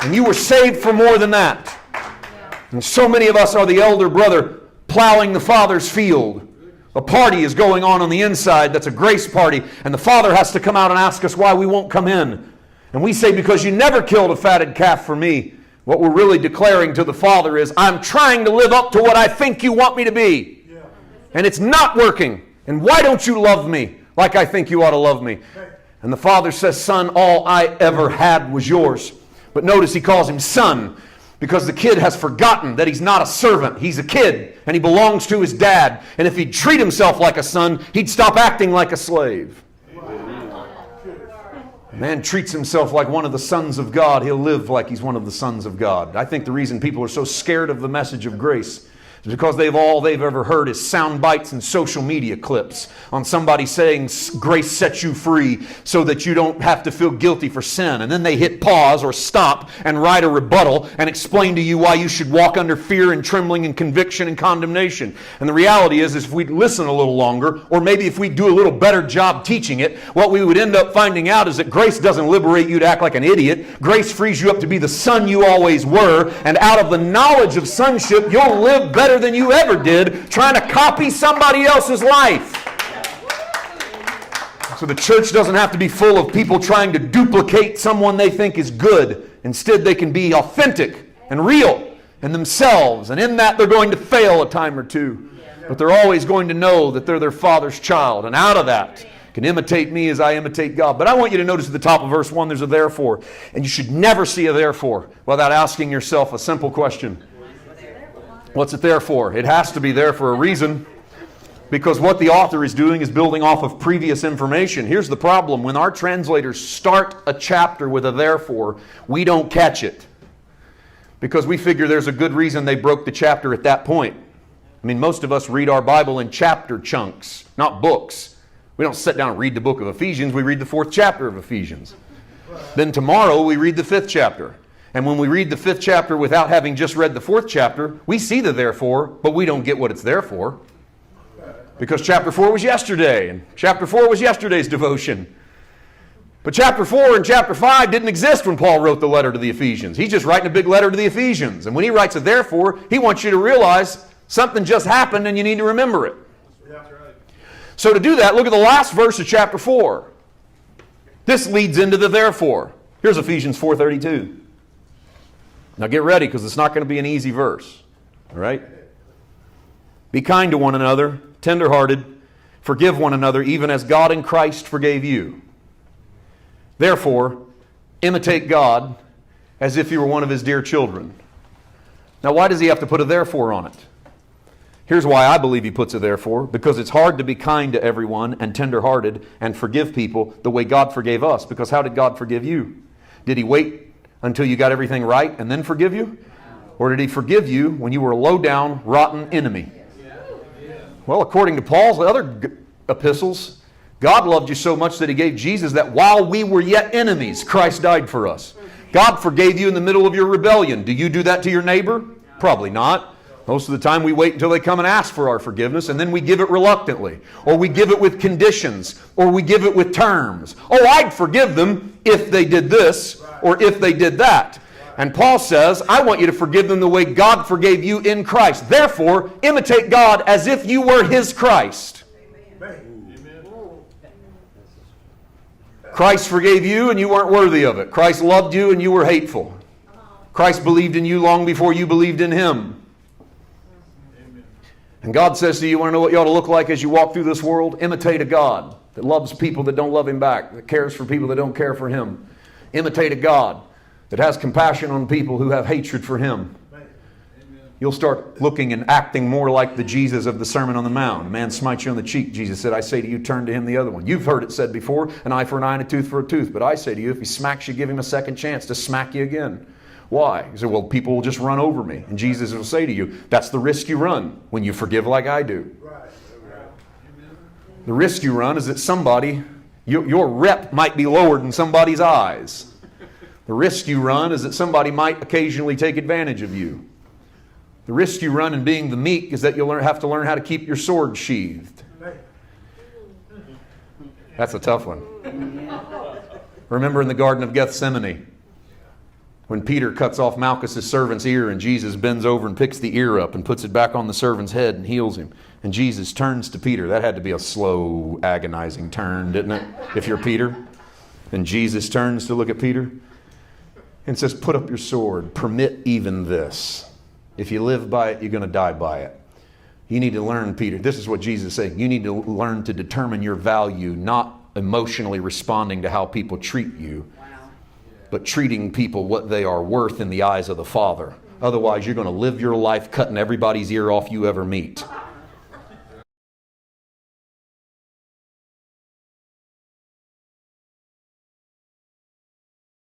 And you were saved for more than that. And so many of us are the elder brother plowing the Father's field. A party is going on the inside that's a grace party, and the Father has to come out and ask us why we won't come in. And we say, because you never killed a fatted calf for me. What we're really declaring to the Father is, I'm trying to live up to what I think you want me to be. And it's not working. And why don't you love me like I think you ought to love me? And the Father says, son, all I ever had was yours. But notice he calls him son, because the kid has forgotten that he's not a servant. He's a kid, and he belongs to his dad. And if he'd treat himself like a son, he'd stop acting like a slave. A man treats himself like one of the sons of God, he'll live like he's one of the sons of God. I think the reason people are so scared of the message of grace is because all they've ever heard is sound bites and social media clips on somebody saying grace sets you free so that you don't have to feel guilty for sin. And then they hit pause or stop and write a rebuttal and explain to you why you should walk under fear and trembling and conviction and condemnation. And the reality is if we listen a little longer, or maybe if we do a little better job teaching it, what we would end up finding out is that grace doesn't liberate you to act like an idiot. Grace frees you up to be the son you always were. And out of the knowledge of sonship, you'll live better than you ever did trying to copy somebody else's life. So the church doesn't have to be full of people trying to duplicate someone they think is good. Instead, they can be authentic and real and themselves. And in that, they're going to fail a time or two. But they're always going to know that they're their Father's child. And out of that, can imitate me as I imitate God. But I want you to notice at the top of verse 1, there's a therefore. And you should never see a therefore without asking yourself a simple question. What's it there for? It has to be there for a reason, because what the author is doing is building off of previous information. Here's the problem. When our translators start a chapter with a therefore, we don't catch it, because we figure there's a good reason they broke the chapter at that point. I mean, most of us read our Bible in chapter chunks, not books. We don't sit down and read the book of Ephesians. We read the 4th chapter of Ephesians. Then tomorrow we read the 5th chapter. And when we read the 5th chapter without having just read the 4th chapter, we see the therefore, but we don't get what it's there for. Because chapter 4 was yesterday, and chapter 4 was yesterday's devotion. But chapter 4 and chapter 5 didn't exist when Paul wrote the letter to the Ephesians. He's just writing a big letter to the Ephesians. And when he writes a therefore, he wants you to realize something just happened and you need to remember it. So to do that, look at the last verse of chapter 4. This leads into the therefore. Here's Ephesians 4:32. Now get ready, because it's not going to be an easy verse. All right? Be kind to one another, tenderhearted, forgive one another, even as God in Christ forgave you. Therefore, imitate God as if you were one of His dear children. Now, why does he have to put a therefore on it? Here's why I believe he puts a therefore. Because it's hard to be kind to everyone and tenderhearted and forgive people the way God forgave us. Because how did God forgive you? Did He wait until you got everything right and then forgive you? Or did He forgive you when you were a low-down, rotten enemy? Well, according to Paul's other epistles, God loved you so much that He gave Jesus, that while we were yet enemies, Christ died for us. God forgave you in the middle of your rebellion. Do you do that to your neighbor? Probably not. Most of the time we wait until they come and ask for our forgiveness, and then we give it reluctantly. Or we give it with conditions. Or we give it with terms. Oh, I'd forgive them if they did this or if they did that. And Paul says, I want you to forgive them the way God forgave you in Christ. Therefore, imitate God as if you were His Christ. Amen. Christ forgave you and you weren't worthy of it. Christ loved you and you were hateful. Christ believed in you long before you believed in Him. And God says to you, you want to know what you ought to look like as you walk through this world? Imitate a God that loves people that don't love Him back, that cares for people that don't care for Him. Imitate a God that has compassion on people who have hatred for Him. You'll start looking and acting more like the Jesus of the Sermon on the Mount. A man smites you on the cheek, Jesus said, I say to you, turn to him the other one. You've heard it said before, an eye for an eye and a tooth for a tooth. But I say to you, if he smacks you, give him a second chance to smack you again. Why? You say, well, people will just run over me. And Jesus will say to you, that's the risk you run when you forgive like I do. The risk you run is that somebody, your rep might be lowered in somebody's eyes. The risk you run is that somebody might occasionally take advantage of you. The risk you run in being the meek is that you'll have to learn how to keep your sword sheathed. That's a tough one. Remember in the Garden of Gethsemane, When Peter cuts off Malchus's servant's ear and Jesus bends over and picks the ear up and puts it back on the servant's head and heals him. And Jesus turns to Peter. That had to be a slow, agonizing turn, didn't it? If you're Peter. And Jesus turns to look at Peter and says, put up your sword. Permit even this. If you live by it, you're going to die by it. You need to learn, Peter. This is what Jesus is saying. You need to learn to determine your value, not emotionally responding to how people treat you, but treating people what they are worth in the eyes of the Father. Otherwise, you're going to live your life cutting everybody's ear off you ever meet.